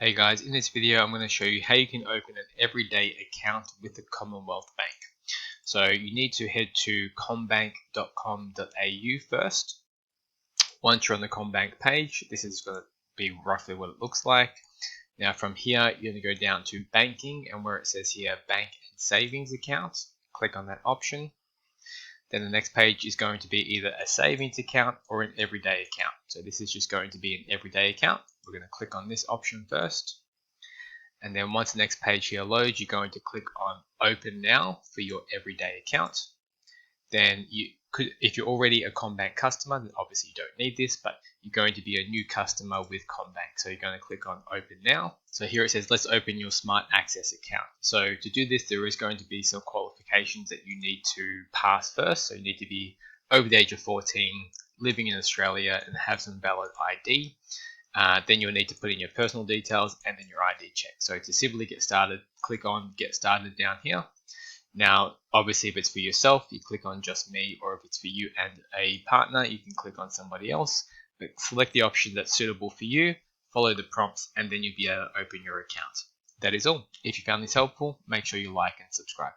Hey guys, in this video I'm going to show you how you can open an everyday account with the Commonwealth Bank. So you need to head to commbank.com.au first. Once you're on the Commbank page, this is going to be roughly what it looks like. Now from here you're going to go down to banking, and where it says here bank and savings account, click on that option. Then the next page is going to be either a savings account or an everyday account. So this is just going to be an everyday account. We're going to click on this option first. And then once the next page here loads, you're going to click on Open Now for your everyday account. Then if you're already a Commbank customer, then obviously you don't need this, but you're going to be a new customer with Commbank. So you're going to click on Open Now. So here it says, let's open your Smart Access account. So to do this, there is going to be some qualifications that you need to pass first. So you need to be over the age of 14, living in Australia, and have some valid ID. Then you'll need to put in your personal details and then your ID check. So to simply get started, click on Get Started down here. Now, obviously, if it's for yourself, you click on Just Me, or if it's for you and a partner, you can click on somebody else. But select the option that's suitable for you, follow the prompts, and then you'll be able to open your account. That is all. If you found this helpful, make sure you like and subscribe.